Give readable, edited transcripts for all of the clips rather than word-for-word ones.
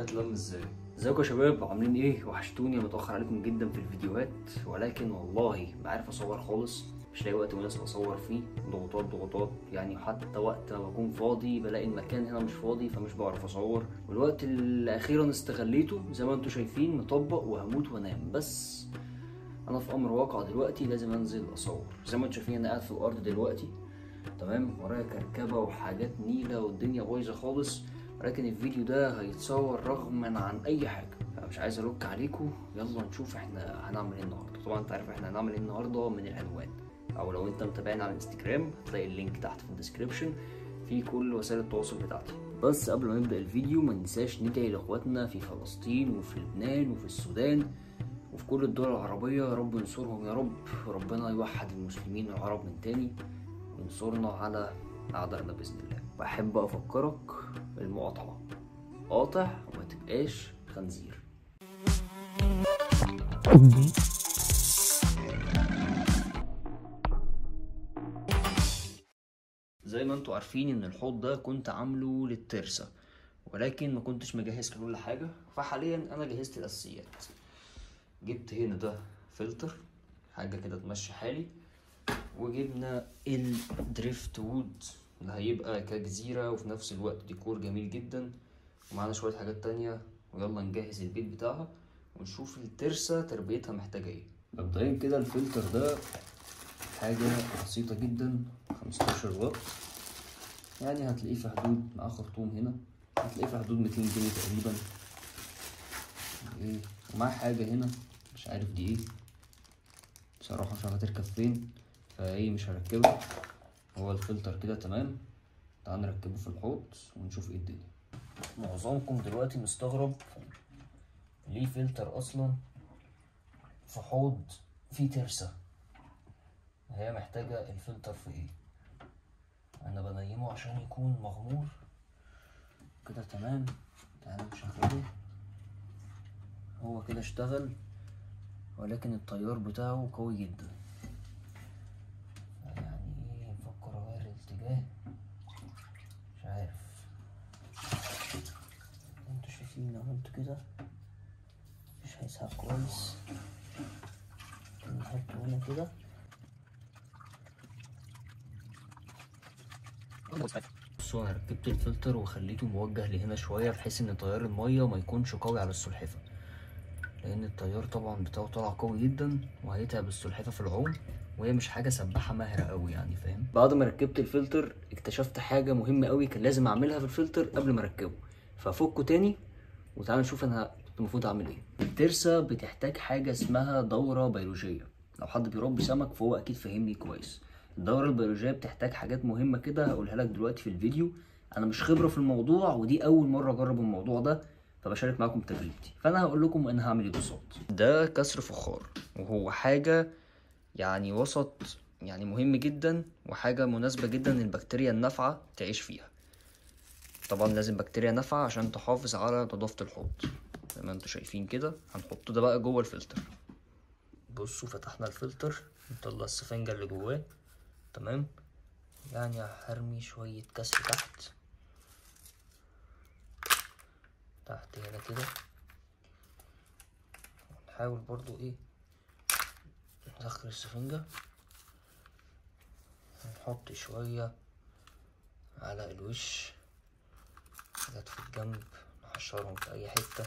ده هيتلم ازاي؟ ازيكم يا شباب، عاملين ايه؟ وحشتوني، متاخر عليكم جدا في الفيديوهات، ولكن والله ما عارف اصور خالص، مش لاقي وقت مناسب اصور فيه. ضغوطات يعني، حتى وقت ما بكون فاضي بلاقي المكان هنا مش فاضي، فمش بعرف اصور. والوقت اللي اخيرا استغليته زي ما انتم شايفين مطبق وهموت وانام، بس انا في امر واقع دلوقتي لازم انزل اصور. زي ما انتم شايفين انا قاعد في الارض دلوقتي، تمام، ورايا كركبه وحاجات نيله والدنيا بايظه خالص، ولكن الفيديو ده هيتصور رغما عن اي حاجه، فمش عايز الوك عليكم. يلا نشوف احنا هنعمل ايه النهارده. طبعا انت عارف احنا هنعمل ايه النهارده من العنوان، او لو انت متابعني على الانستجرام هتلاقي اللينك تحت في الديسكريبشن في كل وسائل التواصل بتاعتي. بس قبل ما نبدا الفيديو ما ننساش ندعي لاخواتنا في فلسطين وفي لبنان وفي السودان وفي كل الدول العربيه، يا رب ينصرهم يا رب، وربنا يوحد المسلمين والعرب من تاني وينصرنا على أعدائنا بإذن الله. وأحب أفكرك بالمقاطعة، قاطع وما تبقاش خنزير. زي ما انتوا عارفين ان الحوض ده كنت عامله للترسة، ولكن ما كنتش مجهز كل حاجة، فحاليا انا جهزت الاساسيات. جبت هنا ده فلتر، حاجة كده تمشي حالي، وجبنا الدريفت وود اللي هيبقى كجزيرة وفي نفس الوقت ديكور جميل جدا، ومعانا شوية حاجات تانية. ويلا نجهز البيت بتاعها ونشوف الترسة تربيتها محتاجة ايه. مبدئيا كده الفلتر ده حاجة بسيطة جدا، 15 واط، يعني هتلاقيه في حدود، مع خرطوم هنا هتلاقيه في حدود 200 جنيه تقريبا. ايه، ومعاه حاجة هنا مش عارف دي ايه بصراحة، مش عارف هتركب فين، فايه مش هركبها. هو الفلتر كده تمام، تعال نركبه في الحوض ونشوف ايه الدنيا. معظمكم دلوقتي مستغرب ليه فلتر اصلا في حوض فيه ترسة، هي محتاجة الفلتر في ايه؟ انا بنيمه عشان يكون مغمور كده تمام. تعالى نشغله، هو كده اشتغل، ولكن التيار بتاعه قوي جدا. يعني ايه، نفكر اغير الاتجاه، مش عارف. انتوا شايفين لو عملت كده مش هيسحب كويس، نحطه هنا كده. بصوا انا ركبت الفلتر وخليته موجه لهنا شويه، بحيث ان تيار الميه ما يكونش قوي على السلحفه، لان التيار طبعا بتاعه طالع قوي جدا وهيتعب السلحفه في العوم، وهي مش حاجه سباحه ماهره قوي يعني، فاهم. بعد ما ركبت الفلتر اكتشفت حاجه مهمه قوي كان لازم اعملها في الفلتر قبل ما اركبه، ففكه تاني وتعالى نشوف انا المفروض اعمل ايه. الترسه بتحتاج حاجه اسمها دوره بيولوجيه، لو حد بيربي سمك فهو اكيد فاهمني كويس. الدوره البيولوجيه بتحتاج حاجات مهمه كده هقولها لك دلوقتي في الفيديو. انا مش خبره في الموضوع، ودي اول مره اجرب الموضوع ده، فبشارك معاكم تجربتي. فانا هقول لكم انا هعمل ايه بالظبط. ده كسر فخار، وهو حاجه يعني وسط، يعني مهم جدا وحاجه مناسبه جدا للبكتيريا النافعه تعيش فيها. طبعا لازم بكتيريا نافعه عشان تحافظ على نظافه الحوض. زي ما انتوا شايفين كده هنحطه ده بقى جوه الفلتر. بصوا فتحنا الفلتر، نطلع السفنجة اللي جواه، تمام. يعني هرمي شوية كسر تحت هنا كده، نحاول برضو ايه ندخل السفنجة، نحط شوية على الوش، حاجات في الجنب نحشرهم في اي حتة.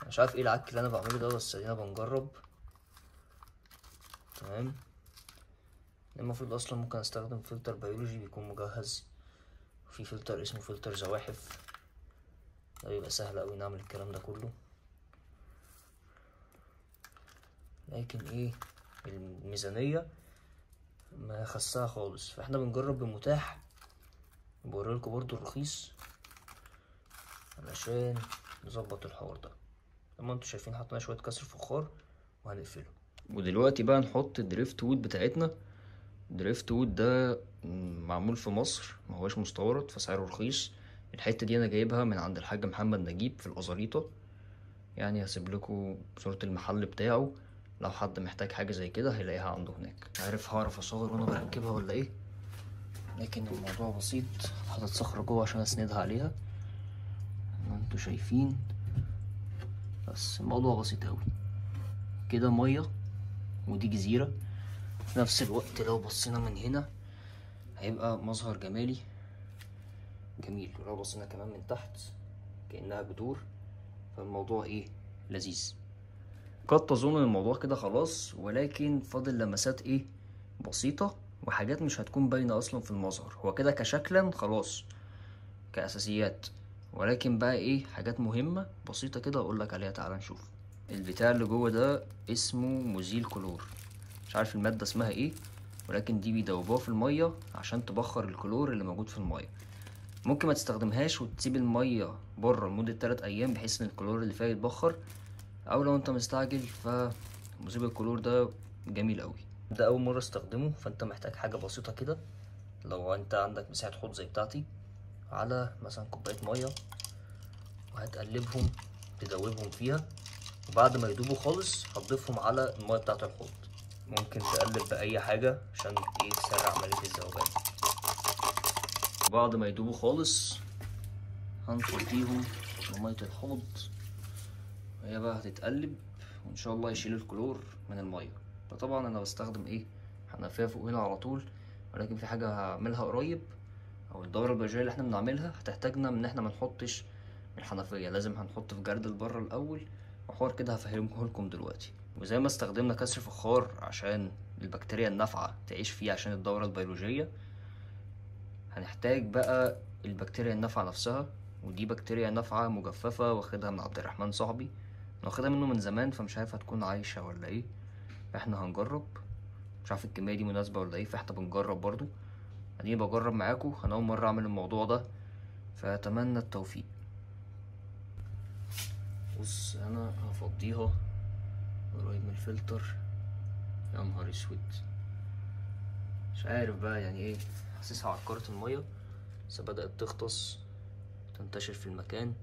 مش عارف ايه العك اللي انا بعمله ده، بس ادينا بنجرب، تمام. المفروض اصلا ممكن استخدم فلتر بيولوجي بيكون مجهز، في فلتر اسمه فلتر زواحف، ده بيبقى سهل اوي نعمل الكلام ده كله. لكن ايه، الميزانية ما خسها خالص، فاحنا بنجرب بمتاح، بوريلكوا برضو الرخيص علشان نظبط الحوار ده. لما انتوا شايفين حطينا شوية كسر فخار وهنقفله. ودلوقتي بقى نحط الدريفت وود بتاعتنا. الدريفت وود ده معمول في مصر، ما هوش مستورد، فسعره رخيص. الحتة دي انا جايبها من عند الحاج محمد نجيب في الأزاريطة، يعني هسيب لكم صورة المحل بتاعه، لو حد محتاج حاجة زي كده هيلاقيها عنده هناك. مش عارف هعرف اصور وانا بركبها ولا ايه، لكن الموضوع بسيط. حاطط صخرة جوه عشان اسندها عليها، انتوا شايفين، بس الموضوع بسيط اوي كده. مية ودي جزيرة في نفس الوقت. لو بصينا من هنا هيبقى مظهر جمالي جميل، ولو بصينا كمان من تحت كأنها جذور، فالموضوع ايه لذيذ. قد تظن ان الموضوع كده خلاص، ولكن فاضل لمسات ايه بسيطة وحاجات مش هتكون باينة اصلا في المظهر. هو كده كشكلا خلاص كأساسيات، ولكن بقى ايه حاجات مهمة بسيطة كده اقولك عليها. تعالى نشوف. البتاع اللي جوه ده اسمه مزيل كلور، مش عارف المادة اسمها ايه، ولكن دي بيدوبوها في المية عشان تبخر الكلور اللي موجود في المية. ممكن ما تستخدمهاش وتسيب المية بره لمدة 3 ايام بحيث ان الكلور اللي فيها يتبخر، او لو انت مستعجل فمذيب الكلور ده جميل قوي. ده اول مرة استخدمه، فانت محتاج حاجة بسيطة كده. لو انت عندك مساحة حوض زي بتاعتي، على مثلا كوباية مية، وهتقلبهم تدوبهم فيها، وبعد ما يدوبوا خالص هتضيفهم على المية بتاعة الحوض. ممكن تقلب بأي حاجة عشان ايه تسرع عملية الذوبان. وبعد ما يدوبوا خالص هنفضيهم في مية الحوض، وهي بقى هتتقلب وان شاء الله يشيل الكلور من المية. فطبعا انا بستخدم ايه حنفية فوق هنا على طول، ولكن في حاجة هعملها قريب، او الدورة البيولوجية اللي احنا بنعملها هتحتاجنا ان احنا منحطش الحنفية، لازم هنحط في جردل بره الاول، وحوار كده هفهمه لكم دلوقتي. وزي ما استخدمنا كسر فخار عشان البكتيريا النافعة تعيش فيه عشان الدورة البيولوجية، هنحتاج بقى البكتيريا النافعة نفسها. ودي بكتيريا نافعة مجففة واخدها من عبد الرحمن صاحبي، انا واخدها منه من زمان، فمش عارف هتكون عايشة ولا ايه. احنا هنجرب، مش عارف الكمية دي مناسبة ولا ايه، فاحنا بنجرب برضو. اديني بجرب معاكم، انا اول مرة اعمل الموضوع ده، فاتمنى التوفيق. بص انا هفضيها قريب من الفلتر. يا نهار اسود، مش عارف بقى يعني ايه، حاسسها عكرة المية، بس بدأت تغطس تنتشر في المكان.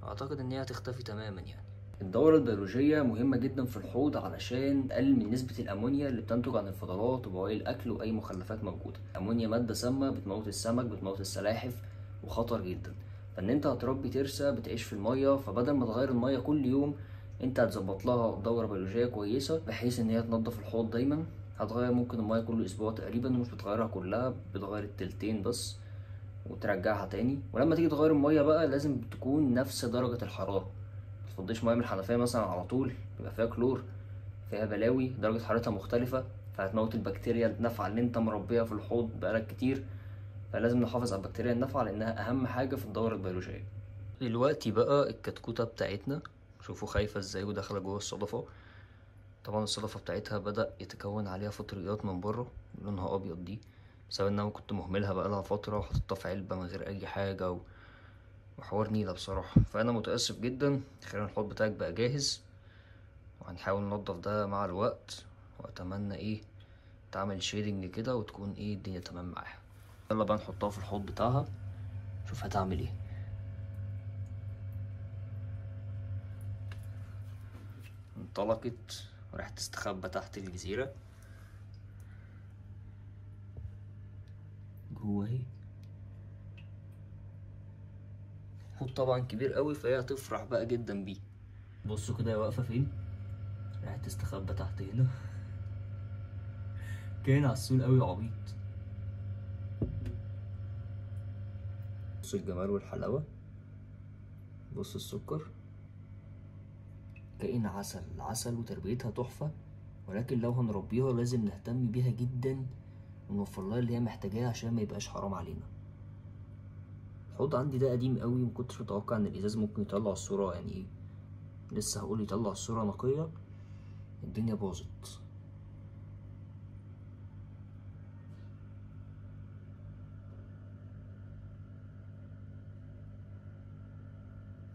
اعتقد ان هي هتختفي تماما يعني. الدورة البيولوجية مهمة جدا في الحوض علشان تقلل من نسبة الأمونيا اللي بتنتج عن الفضلات وبواقي الأكل وأي مخلفات موجودة. الأمونيا مادة سامة بتموت السمك، بتموت السلاحف، وخطر جدا. فإن أنت هتربي ترسة بتعيش في المية، فبدل ما تغير المية كل يوم، أنت هتظبط لها دورة بيولوجية كويسة بحيث إن هي تنضف الحوض دايما. هتغير ممكن المية كل أسبوع تقريبا، ومش بتغيرها كلها، بتغير التلتين بس وترجعها تاني. ولما تيجي تغير المية بقى لازم تكون نفس درجة الحرارة. متفضيش ميه من الحنفيه مثلا على طول، بيبقى فيها كلور، فيها بلاوي، درجه حرارتها مختلفه، فهتموت البكتيريا النافعه اللي انت مربيها في الحوض بقالك كتير. فلازم نحافظ على البكتيريا النافعه لانها اهم حاجه في الدوره البيولوجيه. دلوقتي بقى الكتكوته بتاعتنا، شوفوا خايفه ازاي وداخله جوه الصدفه. طبعا الصدفه بتاعتها بدا يتكون عليها فطريات من بره لونها ابيض، دي بسبب ان انا كنت مهملها بقالها فتره وحطيتها في علبه من غير اي حاجه وحوار نيلة بصراحة. فأنا متأسف جدا. خير الحوض بتاعك بقى جاهز، وهنحاول ننضف ده مع الوقت، وأتمنى إيه تعمل شيدنج كده وتكون إيه الدنيا تمام معاها. يلا بقى نحطها في الحوض بتاعها، شوف هتعمل إيه. انطلقت وراح تستخبى تحت الجزيرة جوه اهي. الحوض طبعا كبير قوي، فهي هتفرح بقى جدا بيه. بصوا كده هي واقفة فين، راحت تستخبى تحت هنا. كائن عسول قوي وعبيط. بص الجمال والحلاوة، بص السكر. كائن عسل عسل، وتربيتها تحفة، ولكن لو هنربيها لازم نهتم بيها جدا ونوفر لها اللي هي محتاجاه عشان ما يبقاش حرام علينا. الحوض عندي ده قديم قوي، مكنتش متوقع ان الازاز ممكن يطلع الصورة يعني ايه، لسه هقول يطلع الصورة نقية. الدنيا باظت.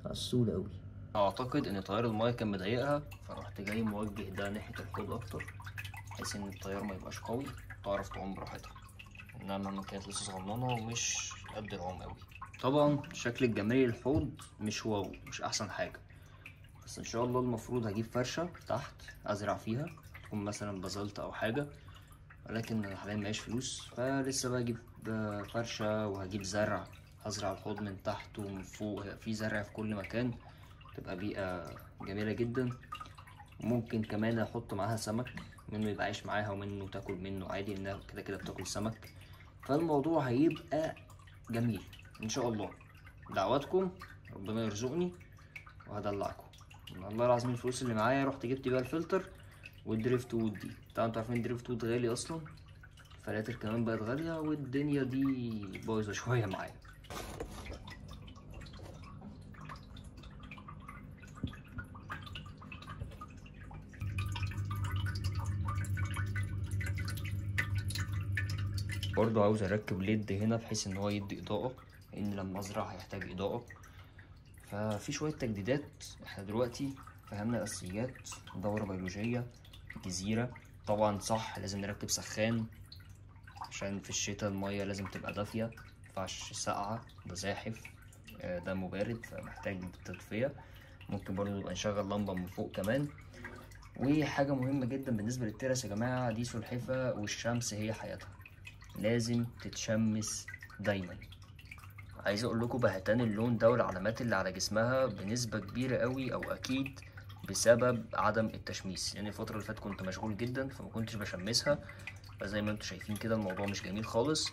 عسول قوي. اعتقد ان تيار المايه كان مضايقها، فرحت جاي موجه ده ناحيه الحوض اكتر بحيث ان التيار ما يبقاش قوي تعرف تعوم براحتها، انما لما كانت لسه صغننه ومش قد العوم قوي. طبعا الشكل الجمالي للحوض مش واو، مش احسن حاجه، بس ان شاء الله المفروض هجيب فرشه تحت ازرع فيها، تكون مثلا بازلت او حاجه، ولكن حاليا معيش فلوس، فلسه بقى اجيب فرشه وهجيب زرع هزرع الحوض من تحت ومن فوق، في زرع في كل مكان، تبقى بيئة جميلة جدا. ممكن كمان احط معاها سمك، منه يبقى عايش معاها ومنه تاكل منه عادي، انها كده كده بتاكل سمك. فالموضوع هيبقى جميل ان شاء الله. دعواتكم، ربنا يرزقني وهدلعكم. والله العظيم الفلوس اللي معايا رحت جبت بيها الفلتر والدريفت وود دي. طبعا انتوا عارفين الدريفت وود غالي اصلا، الفلاتر كمان بقت غالية والدنيا دي بايظة شوية معايا. برضو عاوز اركب ليد هنا بحيث ان هو يدي اضاءة، لان لما ازرع هيحتاج اضاءة. ففي شوية تجديدات. احنا دلوقتي فهمنا الاساسيات، دورة بيولوجية، جزيرة. طبعا صح لازم نركب سخان عشان في الشتاء المية لازم تبقى دافية، مينفعش ساقعة، ده زاحف، ده مبارد فمحتاج تدفئة. ممكن برضو نبقى نشغل لمبة من فوق كمان. وحاجة مهمة جدا بالنسبة للترس يا جماعة، دي سلحفة والشمس هي حياتها، لازم تتشمس دايما. عايز اقول لكم بهتان اللون ده والعلامات اللي على جسمها بنسبة كبيرة قوي او اكيد بسبب عدم التشميس، لان الفترة اللي فاتت كنت مشغول جدا فما كنتش بشمسها. فزي ما انتم شايفين كده الموضوع مش جميل خالص.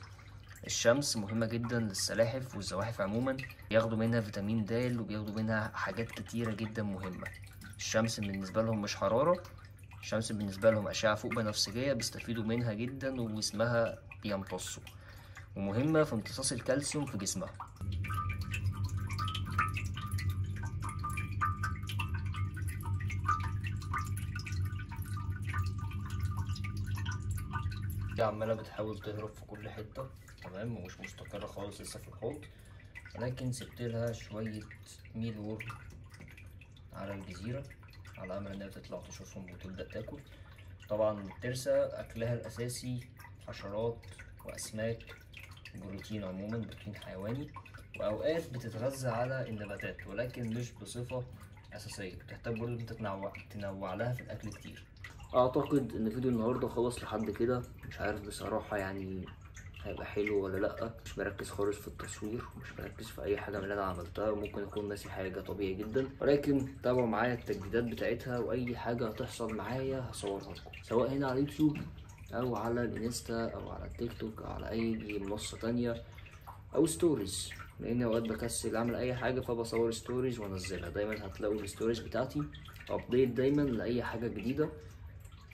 الشمس مهمة جدا للسلاحف والزواحف عموما، بياخدوا منها فيتامين د وبياخدوا منها حاجات كتيرة جدا مهمة. الشمس بالنسبة لهم مش حرارة، الشمس بالنسبة لهم أشعة فوق بنفسجية بيستفيدوا منها جدا وجسمها بيمتصوا، ومهمة في امتصاص الكالسيوم في جسمها. دي عمالة بتحاول تهرب في كل حتة، تمام، ومش مستقرة خالص لسه في الحوض، ولكن سبتلها شوية ميل وورم على الجزيرة على أمل إنها تطلع تشوفهم وتبدأ تاكل. طبعا الترسة أكلها الأساسي حشرات وأسماك، بروتين عموما، بروتين حيواني، وأوقات بتتغذى على النباتات ولكن مش بصفة أساسية، بتحتاج برضه إنت تنوع لها في الأكل كتير. أعتقد إن فيديو النهاردة خلص لحد كده، مش عارف بصراحة يعني هيبقى حلو ولا لأ. مش مركز خالص في التصوير ومش مركز في أي حاجة من اللي أنا عملتها، ممكن أكون ناسي حاجة طبيعي جدا، ولكن تابعوا معايا التجديدات بتاعتها وأي حاجة هتحصل معايا هصورها لكم، سواء هنا على اليوتيوب أو على الانستا أو على التيك توك أو على أي منصة تانية أو ستوريز، لأني أوقات بكسل أعمل أي حاجة فبصور ستوريز وأنزلها. دايما هتلاقوا الستوريز بتاعتي أبديت دايما لأي حاجة جديدة،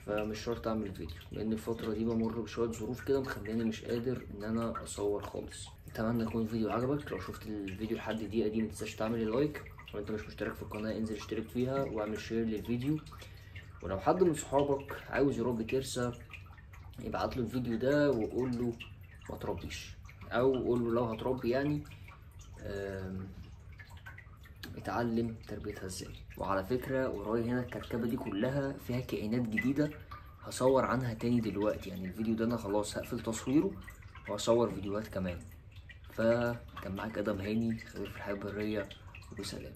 فمش شرط اعمل فيديو لان الفتره دي بمر بشويه ظروف كده مخليني مش قادر ان انا اصور خالص. اتمنى يكون الفيديو عجبك. لو شفت الفيديو لحد الدقيقه دي متنساش تعمل لايك، ولو انت مش مشترك في القناه انزل اشترك فيها واعمل شير للفيديو. ولو حد من صحابك عاوز يربي ترسه ابعت له الفيديو ده وقول له ما تربيش، او قول له لو هتربي يعني اتعلم تربيتها ازاي. وعلى فكرة ورايا هنا الكركبة دي كلها فيها كائنات جديدة هصور عنها تاني دلوقتي، يعني الفيديو ده انا خلاص هقفل تصويره وهصور فيديوهات كمان. فكان معاك ادم هاني، خبير في الحياة البرية، وسلام.